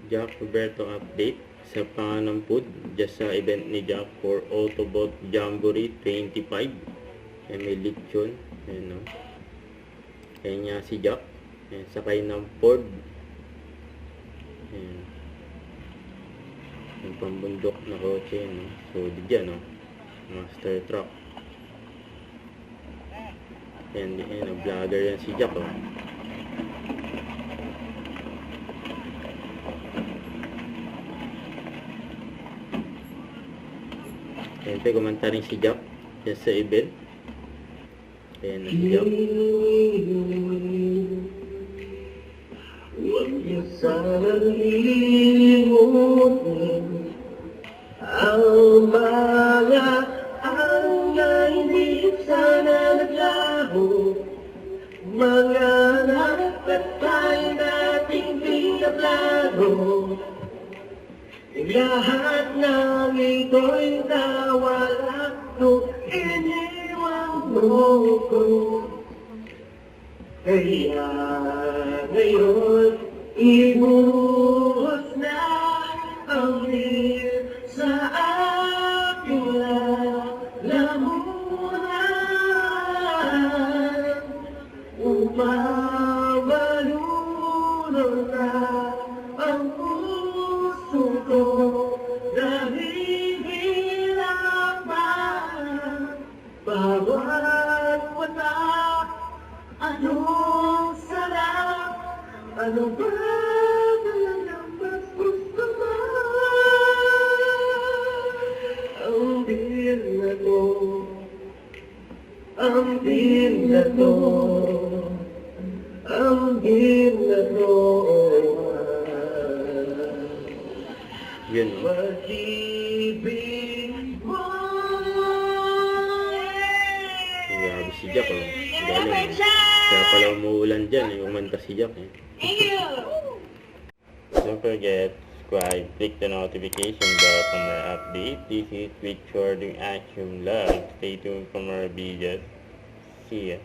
Jack Roberto update sa Panganampud just sa event ni Jack for Autobot Jamboree 25. May lechon. Ayan, no? Ayan nga si Jack. Ayan, sakay ng Ford. Ayan. Yung pambundok na kotse. No? So, dyan, no? Master truck. Ayan, vlogger yan si Jack, oh. Siyempre, kumanta rin si Jack dyan sa event. Ayan na si Jack. Huwag niyo sanang ilimutin ang mga hanggang hindi sana naglaho, mga dapat tayo nating pinaplano. Lahat ng ito'y nawala nung iniwan mo ko. Kaya ngayon, ibuhos na ang lir sa aking lamunan upang malunod na ang puso ko dahil hirap pa bawat wata. Anong sarap, ano ba talagang mas gusto mo? Ang deal na to, ang deal na to, ang deal na to. Yun, no? Pag-ibig mo. Grabe si Jack, oh. Galing, oh. Kaya pala umuulan dyan, eh. Umanta si Jack, eh. Don't forget, subscribe, click the notification bell for more updates. This is Victor doing Action Vlog. Stay tuned for more videos. See ya.